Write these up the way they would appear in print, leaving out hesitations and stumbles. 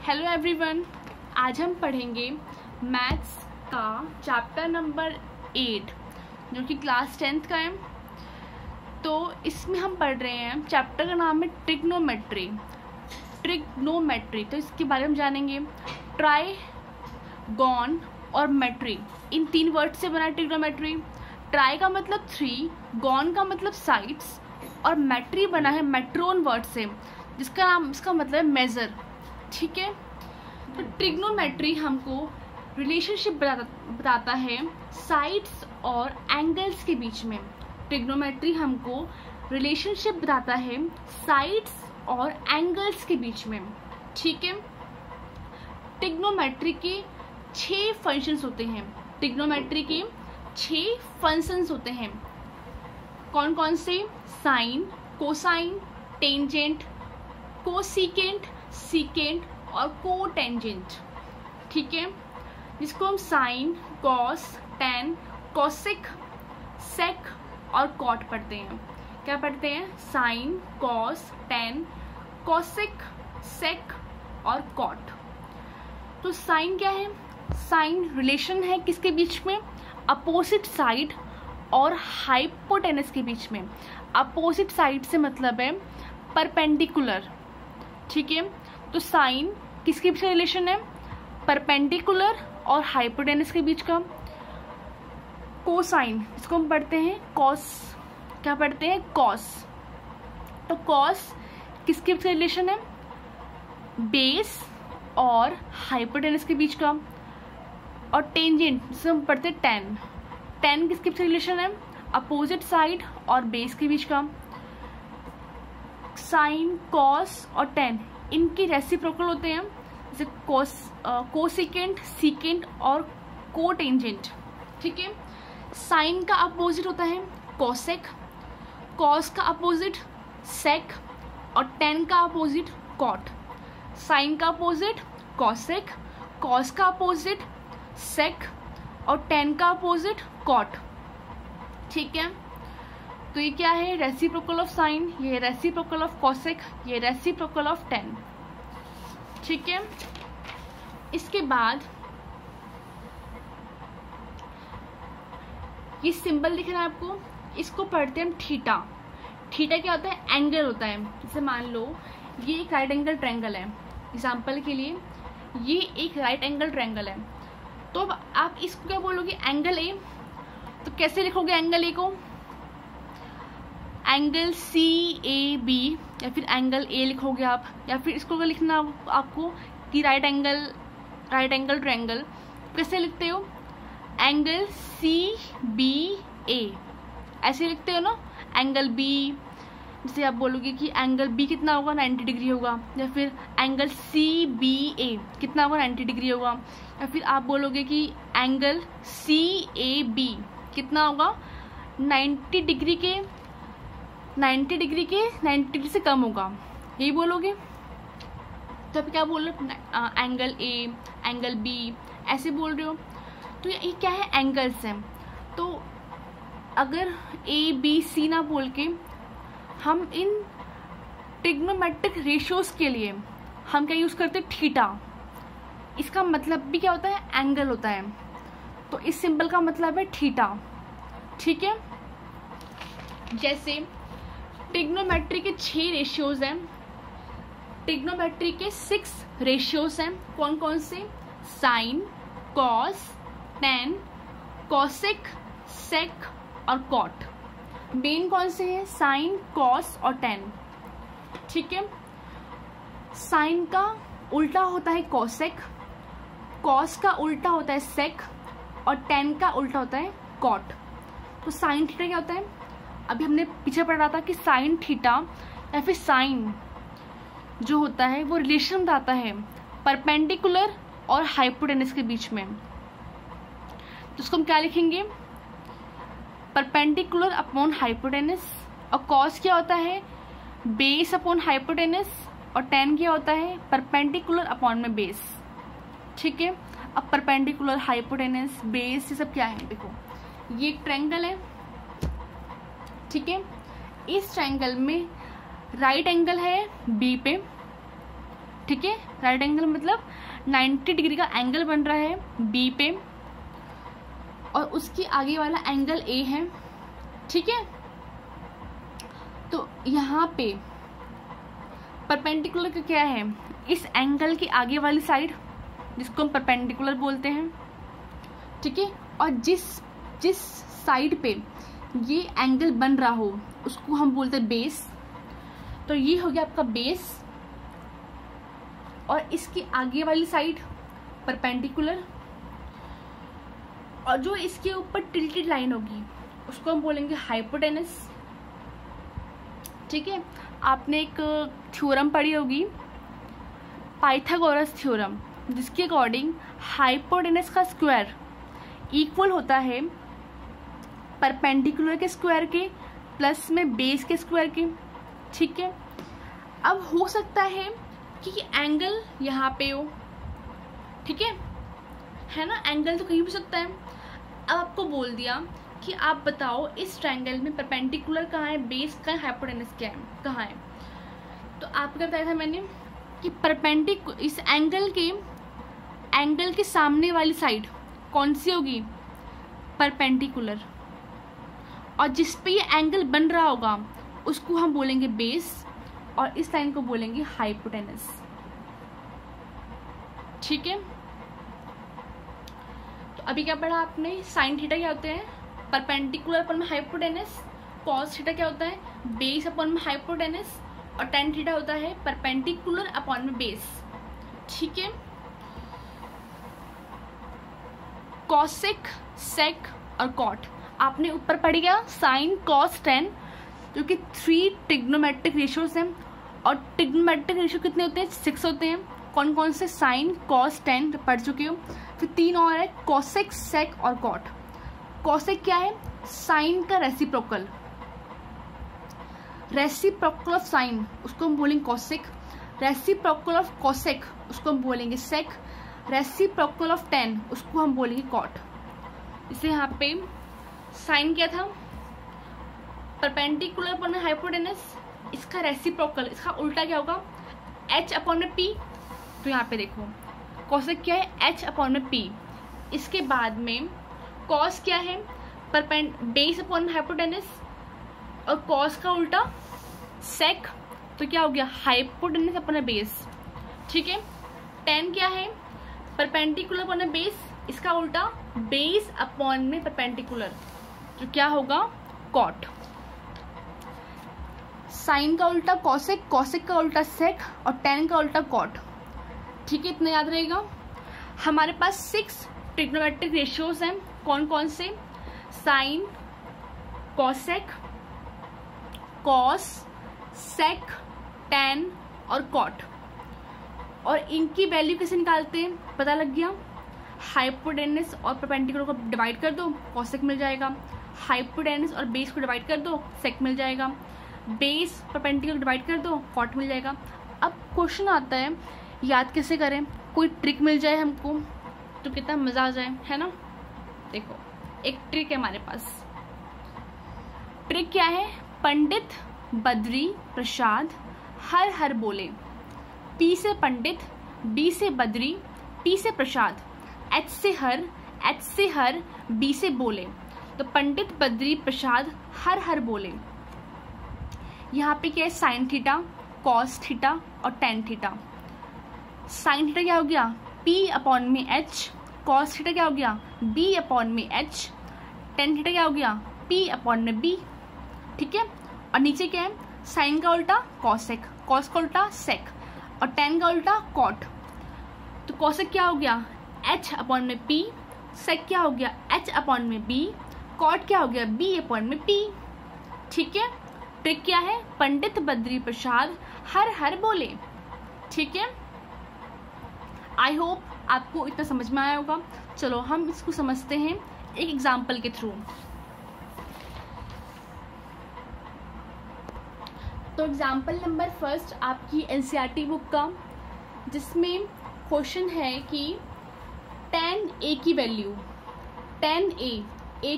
Hello everyone, आज हम पढ़ेंगे मैथ्स का चैप्टर नंबर 8 जो कि क्लास 10th का है। तो इसमें हम पढ़ रहे हैं, चैप्टर का नाम है ट्रिग्नोमेट्री। तो इसके बारे में जानेंगे। ट्राइगोन और मेट्री, इन 3 वर्ड से बना है ट्रिग्नोमेट्री। ट्राई का मतलब 3, गॉन का मतलब साइड्स और मेट्री बना है मेट्रोन वर्ड से, इसका मतलब मेजर। ठीक है, तो ट्रिग्नोमेट्री हमको रिलेशनशिप बताता है साइड्स और एंगल्स के बीच में। ट्रिग्नोमेट्री हमको रिलेशनशिप बताता है साइड्स और एंगल्स के बीच में। ठीक है, ट्रिग्नोमेट्री के 6 फंक्शंस होते हैं। ट्रिग्नोमेट्री के 6 फंक्शंस होते हैं। कौन कौन से? Sine, cosine, tangent, cosecant, secant और कोटेंजेंट। ठीक है, जिसको हम sine, cos, tan, cosec, sec और कॉट पढ़ते हैं। क्या पढ़ते हैं? Sine, cos, tan, cosec, sec और कॉट। तो साइन क्या है? साइन रिलेशन है किसके बीच में? अपोजिट साइड और हाइपोटेनस के बीच में। अपोजिट साइड से मतलब है परपेंडिकुलर। ठीक है, तो साइन किसके बीच का रिलेशन है? परपेंडिकुलर और हाइपोटेनस के बीच का। कोसाइन, इसको हम पढ़ते हैं कॉस। क्या पढ़ते हैं? कॉस। तो कॉस किसके बीच का रिलेशन है? बेस और हाइपोटेनस के बीच का। और टेंजेंट जिसे हम पढ़ते हैं टेन। टेन किसके बीच का रिलेशन है? अपोजिट साइड और बेस के बीच का। साइन, कॉस और टेन इनकी रेसिप्रोकल होते हैं, जैसे कोसिकेंट, सीकेंट और कोटेंजेंट। ठीक है, साइन का अपोजिट होता है कोसेक, कॉस का अपोजिट सेक और टेन का अपोजिट कॉट। साइन का अपोजिट कोसेक, कॉस का अपोजिट सेक और टेन का अपोजिट कॉट। ठीक है, तो ये क्या है? रेसिप्रोकल ऑफ साइन, ये रेसिप्रोकल ऑफ कोसेक, ये रेसिप्रोकल ऑफ टेन। ठीक है, इसके बाद ये सिंबल दिख रहा है आपको, इसको पढ़ते हैं हम थीटा। थीटा क्या होता है? एंगल होता है। जैसे मान लो ये एक राइट एंगल ट्रायंगल है, एग्जांपल के लिए ये एक राइट एंगल ट्रायंगल है। तो अब आप इसको क्या बोलोगे? Angle A. तो कैसे लिखोगे एंगल ए को? एंगल CAB या फिर एंगल A लिखोगे आप, या फिर इसको अगर लिखना आपको कि राइट एंगल ट्रायंगल, कैसे लिखते हो? एंगल CBA ऐसे लिखते हो ना। एंगल B, जैसे आप बोलोगे कि एंगल B कितना होगा? 90 डिग्री होगा। या फिर एंगल CBA कितना होगा? 90 डिग्री होगा। या फिर आप बोलोगे कि एंगल CAB कितना होगा? 90 डिग्री के 90 से कम होगा, यही बोलोगे। तो आप क्या बोल रहे हो? एंगल A, एंगल B ऐसे बोल रहे हो। तो ये क्या है? एंगल्स हैं। तो अगर ABC ना बोल के हम इन ट्रिग्नोमेट्रिक रेशियोज के लिए हम क्या यूज करते हैं? थीटा। इसका मतलब भी क्या होता है? एंगल होता है। तो इस सिंबल का मतलब है थीटा। ठीक है, जैसे ट्रिग्नोमेट्री के 6 रेशियोज हैं। ट्रिग्नोमेट्री के 6 रेशियोज हैं। कौन कौन से? साइन, कॉस, टेन, कोसेक, सेक और कॉट। मेन कौन से हैं? साइन, कॉस और टेन। ठीक है, साइन का उल्टा होता है कोसेक, कॉस का उल्टा होता है सेक और टेन का उल्टा होता है कॉट। तो साइन थीटा क्या होता है? अभी हमने पीछे पढ़ा था कि साइन थीटा या फिर साइन जो होता है वो रिलेशन बताता है परपेंडिकुलर और हाइपोटेनस के बीच में। तो उसको हम क्या लिखेंगे? Perpendicular upon hypotenuse. और कॉस क्या होता है? Base upon hypotenuse. और टेन क्या होता है? परपेंडिकुलर अपॉन में बेस। ठीक है, अब परपेंडिकुलर, हाइपोटेनस, बेस, ये सब क्या है? देखो, ये एक ट्रायंगल है। ठीक है, इस ट्रायंगल में राइट एंगल है B पे। ठीक है, राइट एंगल मतलब 90 डिग्री का एंगल बन रहा है बी पे, और उसके आगे वाला एंगल ए है, ठीक है। तो यहाँ पे परपेंडिकुलर का क्या है, इस एंगल के आगे वाली साइड जिसको हम परपेंडिकुलर बोलते हैं, ठीक है, और जिस साइड पे ये एंगल बन रहा हो उसको हम बोलते हैं बेस। तो ये हो गया आपका बेस, और इसकी आगे वाली साइड परपेंडिकुलर, और जो इसके ऊपर टिल्टेड लाइन होगी उसको हम बोलेंगे हाइपोटेनस, ठीक है। आपने एक थ्योरम पढ़ी होगी पाइथागोरस थ्योरम, जिसके अकॉर्डिंग हाइपोटेनस का स्क्वायर इक्वल होता है परपेंडिकुलर के स्क्वायर के प्लस में बेस के स्क्वायर के, ठीक है। अब हो सकता है कि एंगल यहाँ पे हो, ठीक है ना, एंगल तो कहीं भी सकता है। अब आपको बोल दिया कि आप बताओ इस ट्रायंगल में परपेंडिकुलर कहाँ है, बेस कहाँ है, हाइपोटेनस क्या है, कहाँ है। तो आपको बताया था मैंने कि इस एंगल के सामने वाली साइड कौन सी होगी, परपेंडिकुलर, और जिस पे ये एंगल बन रहा होगा उसको हम बोलेंगे बेस, और इस लाइन को बोलेंगे हाइपोटेनस, ठीक है। तो अभी क्या पढ़ा आपने, साइन थीटा क्या होते हैं, परपेंडिकुलर अपन में हाइपोटेनस, कॉस थीटा क्या होता है, बेस अपन में हाइपोटेनस, और टेन थीटा होता है परपेंडिकुलर अपॉन में बेस, ठीक है। कॉसेक, सेक और कॉट आपने ऊपर पढ़ गया, साइन कॉस टेन, जो कि 3 ट्रिग्नोमेट्रिक रेशियोज हैं, और ट्रिग्नोमेट्रिक रेशियो कितने होते हैं, 6 होते हैं। कौन कौन से, साइन कॉस टेन पढ़ चुके हो, फिर 3 और है, कॉसेक, सेक और कॉट। कॉसेक क्या है, साइन का रेसिप्रोकल ऑफ साइन, उसको हम बोलेंगे कॉसेक। रेसिप्रोकल ऑफ कॉसेक उसको हम बोलेंगे सेक। रेसिप्रोकल ऑफ टेन उसको हम बोलेंगे कॉट। इसे यहाँ पे साइन क्या था, परपेंडिकुलर अपॉन में हाइपोटेनस, इसका रेसिप्रोकल, इसका उल्टा क्या होगा, h अपॉन में p। तो यहाँ पे देखो कॉसेक क्या है, h अपॉन में p। इसके बाद में कॉस क्या है, बेस अपॉन में हाइपोटेनस, और कॉस का उल्टा सेक, तो क्या हो गया, हाइपोटेनस अपॉन बेस, ठीक है। टेन क्या है, परपेंडिकुलर अपॉन बेस, इसका उल्टा बेस अपॉन में परपेंडिकुलर, तो क्या होगा, कॉट। साइन का उल्टा कॉसेक, कॉसेक का उल्टा सेक, और टेन का उल्टा कॉट, ठीक है। इतना याद रहेगा। हमारे पास 6 ट्रिग्नोमेट्रिक रेशियोज हैं, कौन कौन से, साइन, कॉसेक, कॉस, सेक, टेन और कॉट। और इनकी वैल्यू कैसे निकालते हैं, पता लग गया। हाइपोटेनस और परपेंडिकुलर को डिवाइड कर दो, कॉसेक मिल जाएगा। हाइपोटेनस और बेस को डिवाइड कर दो, सेक मिल जाएगा। बेस परपेंडिकुलर डिवाइड कर दो, कॉट मिल जाएगा। अब क्वेश्चन आता है याद कैसे करें, कोई ट्रिक मिल जाए हमको तो कितना मजा आ जाए, है ना। देखो एक ट्रिक है हमारे पास। ट्रिक क्या है, पंडित बद्री प्रसाद हर हर बोले, पी से पंडित, बी से बद्री, टी से प्रसाद, एच से हर, बी से बोले। तो पंडित बद्री प्रसाद हर हर बोले। यहाँ पे क्या है, साइन थीटा, कॉस थीटा और टेन थीटा। साइन थीटा क्या हो गया, पी अपॉन में एच, कॉस थीटा क्या हो गया, बी अपॉन में एच, टेन थीटा क्या हो गया, पी अपॉन में बी, ठीक है। और नीचे क्या है, साइन का उल्टा कॉसेक, कॉस का उल्टा सेक, और टेन का उल्टा कॉट। तो कॉसेक क्या हो गया, एच अपॉन में पी, सेक क्या हो गया, एच अपॉन में बी, कॉट क्या हो गया, बी अपॉन में पी, ठीक है। ट्रिक क्या है, पंडित बद्री प्रसाद हर हर बोले, ठीक है। आई होप आपको इतना समझ में आया होगा। चलो हम इसको समझते हैं एक एग्जाम्पल के थ्रू। तो एग्जाम्पल नंबर फर्स्ट आपकी एनसीईआरटी बुक का, जिसमें क्वेश्चन है कि tan a की वैल्यू, tan a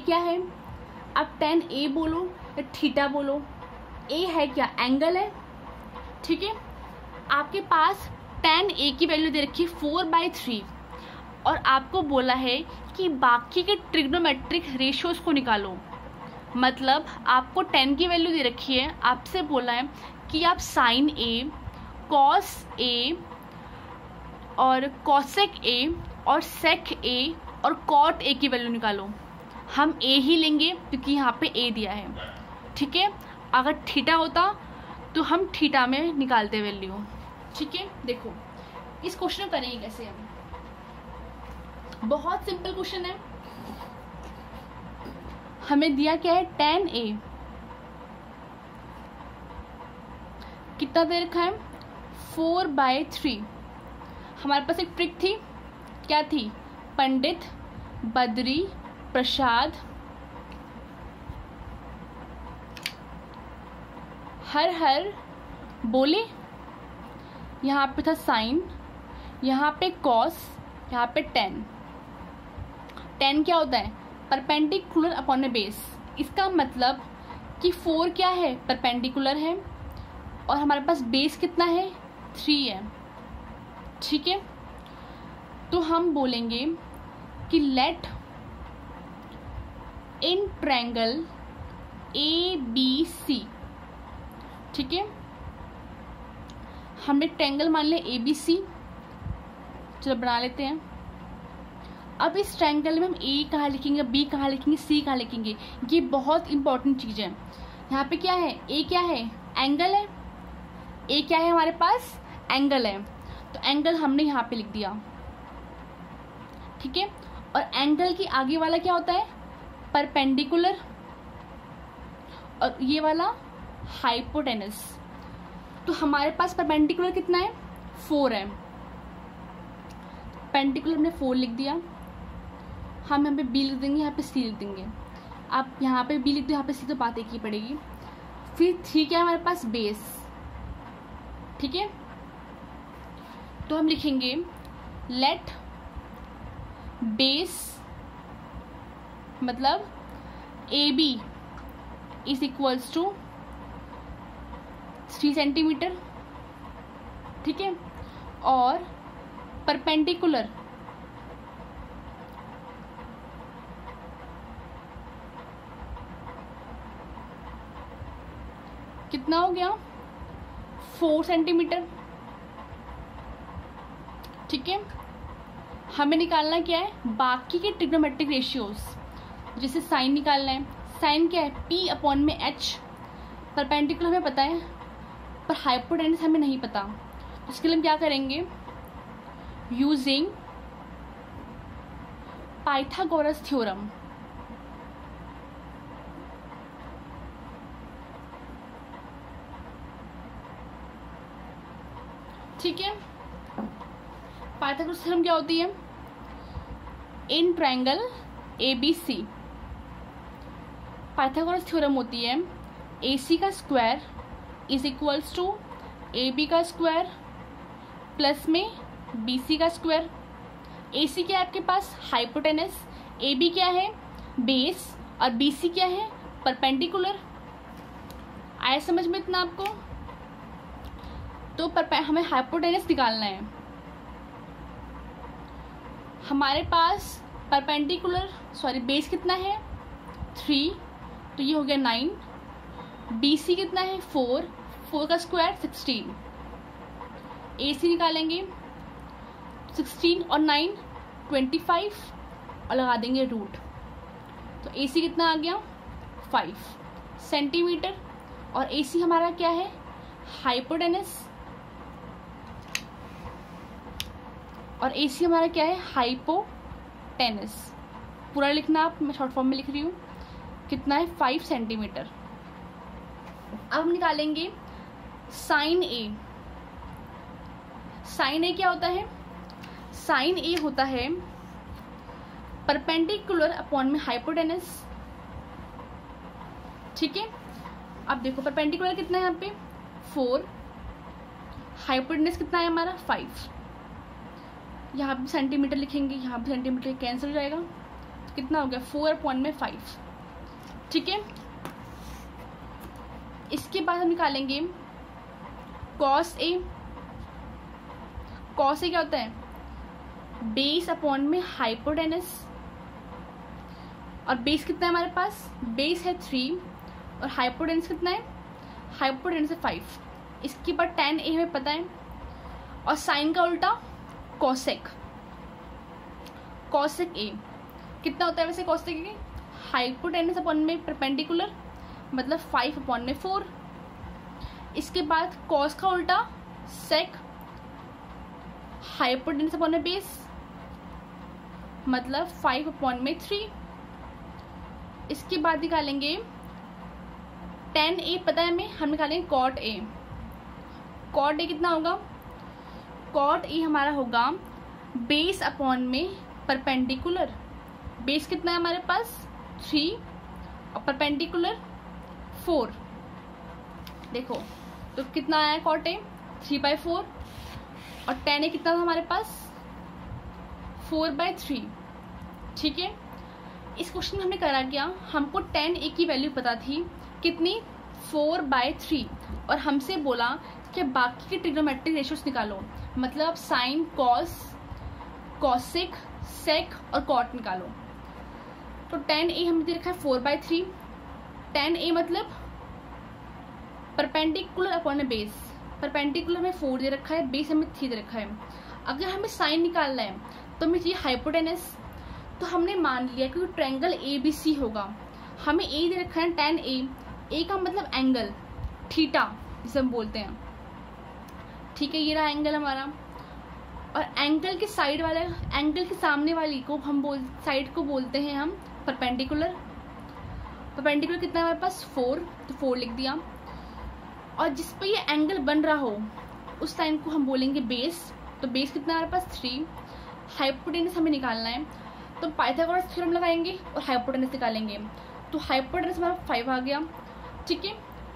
क्या है, अब tan a बोलो या थीटा बोलो, a है क्या, एंगल है, ठीक है। आपके पास tan A की वैल्यू दे रखी है 4/3 और आपको बोला है कि बाकी के ट्रिग्नोमेट्रिक रेशियोज को निकालो। मतलब आपको tan की वैल्यू दे रखी है, आपसे बोला है कि आप sin A, cos A और cosec A और sec A और cot A की वैल्यू निकालो। हम A ही लेंगे क्योंकि यहाँ पे A दिया है, ठीक है। अगर थीटा होता तो हम थीटा में निकालते वैल्यू, ठीक है। देखो इस क्वेश्चन को करेंगे कैसे हम, बहुत सिंपल क्वेश्चन है। हमें दिया क्या है, tan A कितना दे रखा है, 4/3। हमारे पास एक ट्रिक थी, क्या थी, पंडित बद्री प्रसाद हर हर बोले। यहाँ पे था साइन, यहाँ पे कॉस, यहाँ पे tan। tan क्या होता है, परपेंडिकुलर अपॉन में बेस। इसका मतलब कि 4 क्या है, परपेंडिकुलर है और हमारे पास बेस कितना है, 3 है, ठीक है। तो हम बोलेंगे कि लेट इन ट्रायंगल ABC, ठीक है। हमने ट्रायंगल मान लिया ABC, चलो बना लेते हैं। अब इस ट्रायंगल में हम A कहाँ लिखेंगे, B कहाँ लिखेंगे, C कहाँ लिखेंगे, ये बहुत इंपॉर्टेंट चीज़ है। यहाँ पे क्या है, A क्या है, एंगल है। A क्या है हमारे पास, एंगल है, तो एंगल हमने यहाँ पे लिख दिया, ठीक है। और एंगल की आगे वाला क्या होता है, परपेंडिकुलर, और ये वाला हाइपोटेनस। तो हमारे पास परपेंडिकुलर कितना है, 4 है। पेंडिकुलर हमने 4 लिख दिया। हम यहाँ पे B लिख देंगे, यहाँ पे C लिख देंगे। आप यहाँ पे B लिख दो, यहाँ पे C, तो बात एक ही पड़ेगी। फिर 3 क्या है हमारे पास, बेस, ठीक है। तो हम लिखेंगे लेट बेस मतलब AB is equals to 3 centimetre, ठीक है। और परपेंडिकुलर कितना हो गया, 4 सेंटीमीटर, ठीक है। हमें निकालना क्या है, बाकी के ट्रिग्नोमेट्रिक रेशियोज। जैसे साइन निकालना है, साइन क्या है, P अपॉन में H। परपेंडिकुलर हमें पता है पर हाइपोटेनस हमें नहीं पता, तो इसके लिए हम क्या करेंगे, यूजिंग पाइथागोरस थ्योरम। ठीक है, पाइथागोरस थ्योरम क्या होती है, in triangle ABC Pythagoras theorem होती है AC का square is equals to AB का स्क्वायर प्लस में BC का स्क्वायर। AC क्या है आपके पास, हाइपोटेनस, AB क्या है, बेस, और BC क्या है, परपेंडिकुलर। आया समझ में इतना आपको? तो हमें हाइपोटेनस निकालना है। हमारे पास परपेंडिकुलर बेस कितना है, 3, तो ये हो गया 9। BC कितना है, 4, 4 का स्क्वायर 16। AC निकालेंगे, 16 और 9 25 और लगा देंगे रूट, तो AC कितना आ गया, 5 सेंटीमीटर। और AC हमारा क्या है, हाइपोटेनस, और AC हमारा क्या है, हाइपोटेनस। पूरा लिखना आप, मैं शॉर्ट फॉर्म में लिख रही हूँ, कितना है, 5 सेंटीमीटर। अब हम निकालेंगे साइन A। साइन A क्या होता है, साइन A होता है परपेंडिकुलर अपॉन में हाइपोटेनस, ठीक है। अब देखो परपेंडिकुलर कितना है यहाँ पे, 4, हाइपोटेनस कितना है हमारा, 5। यहाँ पे सेंटीमीटर लिखेंगे, यहाँ पे सेंटीमीटर कैंसिल हो जाएगा, तो कितना हो गया, 4/5, ठीक है। इसके बाद हम निकालेंगे कॉस A। कॉस ए क्या होता है, बेस अपॉन में हाइपोटेनस, और बेस कितना है हमारे पास, बेस है 3 और हाइपोटेनस कितना है, हाइपोटेनस है 5। इसके बाद tan ए हमें पता है, और साइन का उल्टा कॉसेक, कॉसेक ए कितना होता है वैसे कॉसेक ए, हाइपोटेनस अपॉन में परपेंडिकुलर मतलब 5 अपॉन में 4। इसके बाद कॉस का उल्टा सेक, हाइपोटेनस अपॉन में बेस मतलब 5 अपॉन में 3। इसके बाद निकालेंगे tan ए पता है हमें, हम निकालेंगे cot ए। cot ए कितना होगा, cot ए हमारा होगा बेस अपॉन में परपेंडिकुलर, बेस कितना है हमारे पास 3 और परपेंडिकुलर 4। देखो तो कितना आया cot ए 3/4 और tan ए कितना था हमारे पास 4/3। ठीक है, इस क्वेश्चन में हमने करा क्या, हमको tan ए की वैल्यू पता थी कितनी 4/3 और हमसे बोला कि बाकी के ट्रिग्नोमेट्रिक रेशियोज निकालो, मतलब साइन, कॉस, कॉसेक, सेक और कॉट निकालो। तो tan ए हमें दे रखा है 4/3, tan ए मतलब परपेंडिकुलर अपॉन बेस, परपेंडिकुलर में 4 दे रखा है, बेस हमें 3 दे रखा है। अगर हमें साइन निकालना है तो हमें चाहिए हाइपोटेनस, तो हमने मान लिया कि ट्रायंगल ABC होगा, हमें ए दे रखा है tan ए का मतलब एंगल थीटा जिसे हम बोलते हैं। ठीक है, ये रहा एंगल हमारा, और एंगल के साइड वाले, एंगल के सामने वाली को हम साइड को बोलते हैं हम परपेंडिकुलर। परपेंडिकुलर कितना है हमारे पास 4, तो 4 लिख दिया। और जिस पे ये एंगल बन रहा हो उस लाइन को हम बोलेंगे बेस, तो बेस कितना है हमारे पास 3। हाइपोटेनस हमें निकालना है तो पाइथागोरस थ्योरम लगाएंगे और हाइपोटेनस निकालेंगे, तो हाइपोटेनस हमारा 5 आ गया। ठीक है,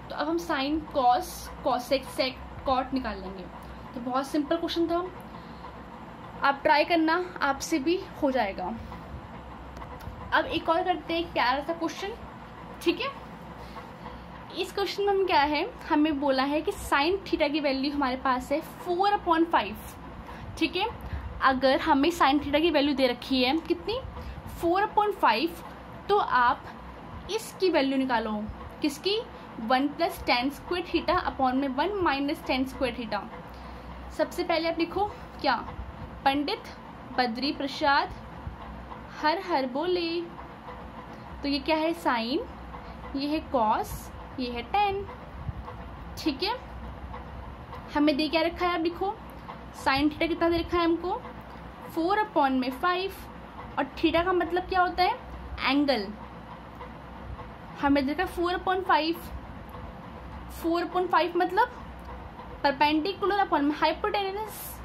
तो अब हम साइन, कॉस, कॉसेक, सेक, कॉट निकाल लेंगे। तो बहुत सिंपल क्वेश्चन था, आप ट्राई करना, आपसे भी हो जाएगा। अब एक और करते हैं, एक प्यारा सा क्वेश्चन। ठीक है, इस क्वेश्चन में हम क्या है, हमें बोला है कि साइन थीटा की वैल्यू हमारे पास है 4/5। ठीक है, अगर हमें साइन थीटा की वैल्यू दे रखी है कितनी 4/5, तो आप इसकी वैल्यू निकालो, किसकी 1 + tan स्क्वायर थीटा अपॉन में 1 - tan स्क्वायर थीटा। सबसे पहले आप लिखो क्या, पंडित बद्री प्रसाद हर हर बोले। तो ये क्या है साइन, ये है कॉस, ये है tan। ठीक है, हमें दे क्या रखा है, आप लिखो साइन थीटा कितना दे रखा है हमको 4/5, और थीटा का मतलब क्या होता है एंगल, हमें दे रखा है 4/5, 4/5 मतलब परपेंडिकुलर अपॉन में हाइपोटेनस।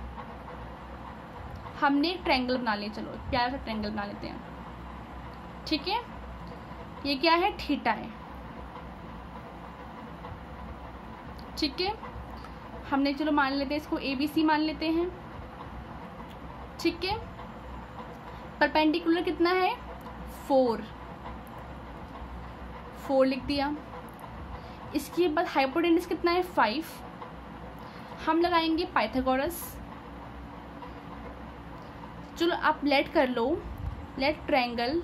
हमने एक ट्रायंगल बना लिया, चलो प्यारा सा ट्रायंगल बना लेते हैं। ठीक है, ये क्या है थीटा है। ठीक है, हमने चलो मान लेते हैं इसको ABC मान लेते हैं। ठीक है, परपेंडिकुलर कितना है 4 लिख दिया। इसके बाद हाइपोटेनस कितना है 5, हम लगाएंगे पाइथागोरस। चलो आप लेट कर लो, let triangle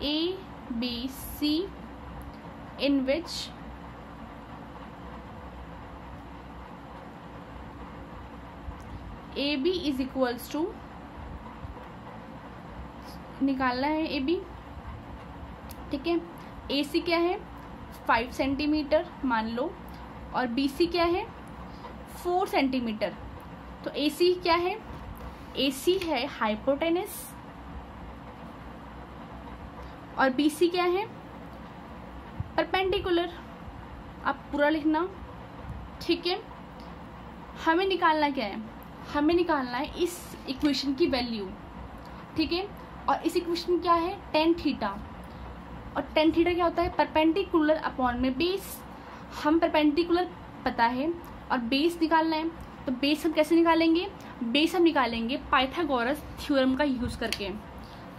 ABC in which AB is equals to, निकालना है AB। ठीक है, AC क्या है 5 सेंटीमीटर मान लो, और BC क्या है 4 सेंटीमीटर। तो AC क्या है, AC है हाइपोटेनस, और BC क्या है परपेंडिकुलर। आप पूरा लिखना। ठीक है, हमें निकालना क्या है, हमें निकालना है इस इक्वेशन की वैल्यू। ठीक है, और इस इक्वेशन क्या है tan थीटा, और tan थीटा क्या होता है परपेंडिकुलर अपॉन में बेस। हम परपेंडिकुलर पता है और बेस निकालना है, तो बेस हम कैसे निकालेंगे, बेस हम निकालेंगे पाइथागोरस थ्योरम का यूज करके।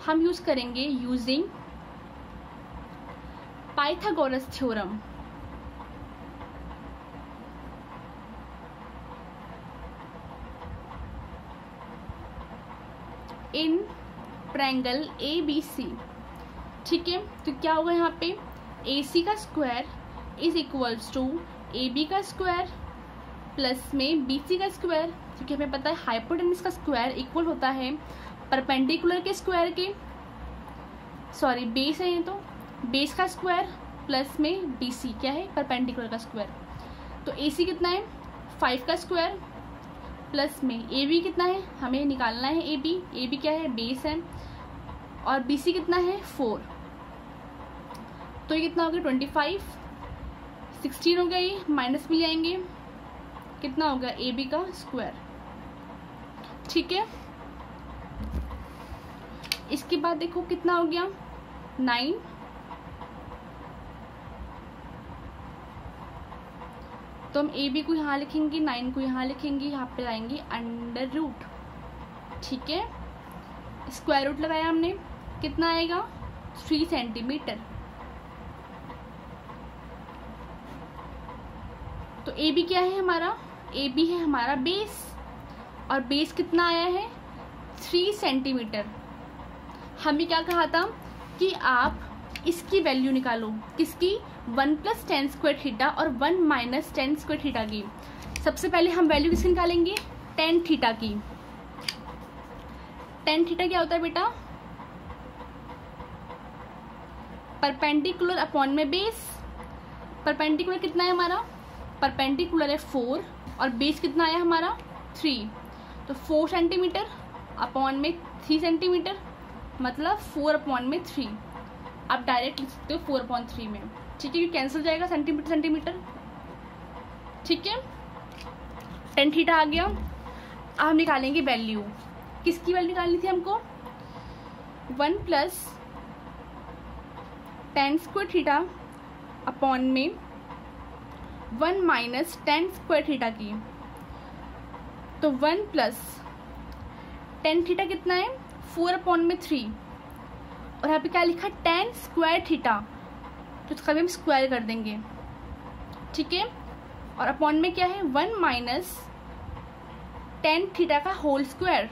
हम यूज करेंगे यूजिंग पाइथागोरस थ्योरम। इन ट्रायंगल ABC। ठीक है, तो क्या होगा यहाँ पे AC का square is equals to AB का स्क्वायर प्लस में BC का स्क्वायर, क्योंकि हमें पता है हाइपोटेनस का स्क्वायर इक्वल होता है परपेंडिकुलर के स्क्वायर के, सॉरी बेस है ये, तो बेस का स्क्वायर प्लस में BC क्या है परपेंडिकुलर का स्क्वायर। तो AC कितना है 5 का स्क्वायर प्लस में AB कितना है, हमें निकालना है AB क्या है बेस है, और BC कितना है 4। तो ये कितना हो गया 25, 16 हो गया, ये माइनस में ले आएंगे, कितना होगा AB का स्क्वायर। ठीक है, इसके बाद देखो कितना हो गया 9, तो हम AB को यहाँ लिखेंगे, 9 को यहाँ लिखेंगे, यहाँ पे लाएंगे अंडर रूट। ठीक है, स्क्वायर रूट लगाया हमने, कितना आएगा 3 सेंटीमीटर। तो AB क्या है हमारा, AB है हमारा बेस, और बेस कितना आया है 3 सेंटीमीटर। हमें क्या कहा था कि आप इसकी वैल्यू निकालो, किसकी 1 + tan स्क्वायर थीटा और 1 - tan स्क्वायर थीटा की। सबसे पहले हम वैल्यू किसकी निकालेंगे tan थीटा की। tan थीटा क्या होता है बेटा, परपेंडिकुलर अपॉन में बेस। परपेंडिकुलर कितना है हमारा, परपेंडिकुलर है 4 और बेस कितना आया हमारा 3, तो 4 सेंटीमीटर अपॉन में 3 सेंटीमीटर, मतलब 4/3। आप डायरेक्ट लिख सकते हो 4/3 में। ठीक है, कैंसिल जाएगा सेंटीमीटर सेंटीमीटर। ठीक है, tan थीटा आ गया। अब हम निकालेंगे वैल्यू, किसकी वैल्यू निकालनी थी हमको 1 + tan स्क्वायर थीटा अपॉन में 1 - tan स्क्वायर थीटा की। तो 1 + tan थीटा कितना है 4/3, और यहाँ पे क्या लिखा tan स्क्वायर थीटा, तो इसका भी हम स्क्वायर कर देंगे। ठीक है, और अपॉन में क्या है 1 - tan थीटा का होल स्क्वायर।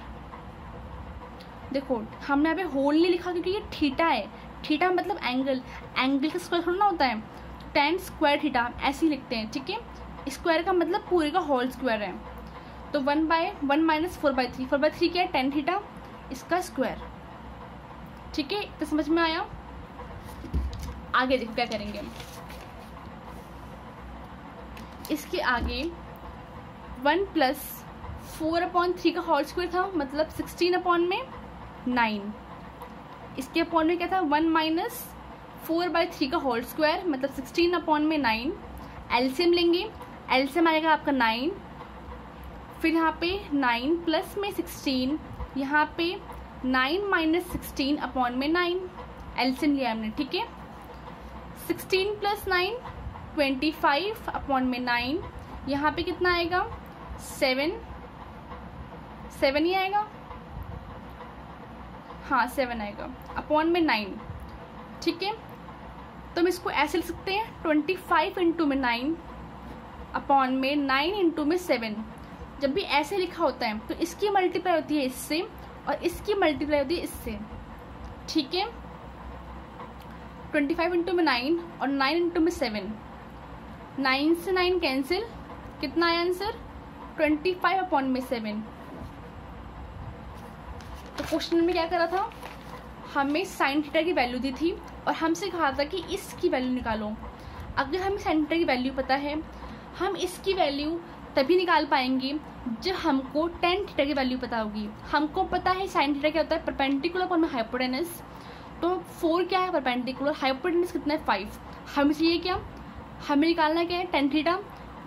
देखो हमने यहाँ पे होल नहीं लिखा क्योंकि ये थीटा है, थीटा मतलब एंगल, एंगल का स्क्वायर थोड़ा ना होता है, tan स्क्वायर थीटा ऐसे ही लिखते हैं। ठीक है, स्क्वायर का मतलब पूरे का होल स्क्वायर है। तो 1/1 - 4/3, 4/3 क्या है tan थीटा, इसका स्क्वायर। ठीक है, तो समझ में आया। आगे देखो क्या करेंगे, इसके आगे 1 + 4/3 का होल स्क्वायर था, मतलब 16/9। इसके अपॉन में क्या था 1 - 4/3 का होल स्क्वायर, मतलब 16/9। एलसीएम लेंगे, एलसीएम आएगा आपका 9, फिर यहाँ पे 9 प्लस में 16, यहाँ पे 9 - 16/9। एलसीएम लिया हमने। ठीक है, 16 + 9 25/9। यहाँ पे कितना आएगा 7 ही आएगा, हाँ 7 आएगा /9। ठीक है, तो हम इसको ऐसे लिख सकते हैं 25 × 9 अपॉन में 9 × 7। जब भी ऐसे लिखा होता है तो इसकी मल्टीप्लाई होती है इससे और इसकी मल्टीप्लाई होती है इससे। ठीक है, 25 × 9 और 9 × 7, 9 से 9 कैंसिल, कितना आया आंसर 25/7। तो क्वेश्चन में क्या करा था, हमें साइन थीटा की वैल्यू दी थी और हमसे कहा था कि इसकी वैल्यू निकालो। अगर हमें साइन थीटा की वैल्यू पता है, हम इसकी वैल्यू तभी निकाल पाएंगे जब हमको tan थीटा की वैल्यू पता होगी। हमको पता है साइन थीटा क्या होता है, परपेंडिकुलर अपॉन हाइपोटेनस। तो 4 क्या है परपेंडिकुलर, हाइपोटेनस कितना है 5। हम इसलिए क्या हमें निकालना क्या है tan थीटा,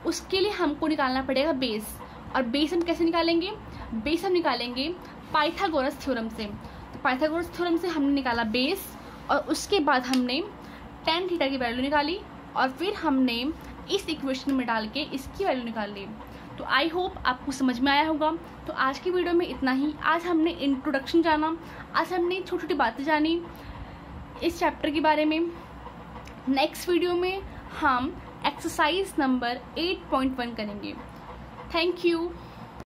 उसके लिए हमको निकालना पड़ेगा बेस। और बेस हम कैसे निकालेंगे, बेस हम निकालेंगे पाइथागोरस थ्योरम से। तो पाइथागोरस थ्योरम से हमने निकाला बेस और उसके बाद हमने tan थीटा की वैल्यू निकाली और फिर हमने इस इक्वेशन में डाल के इसकी वैल्यू निकाल ली। तो आई होप आपको समझ में आया होगा। तो आज की वीडियो में इतना ही। आज हमने इंट्रोडक्शन जाना, आज हमने छोटी छोटी बातें जानी इस चैप्टर के बारे में। नेक्स्ट वीडियो में हम एक्सरसाइज नंबर 8.1 करेंगे। Thank you.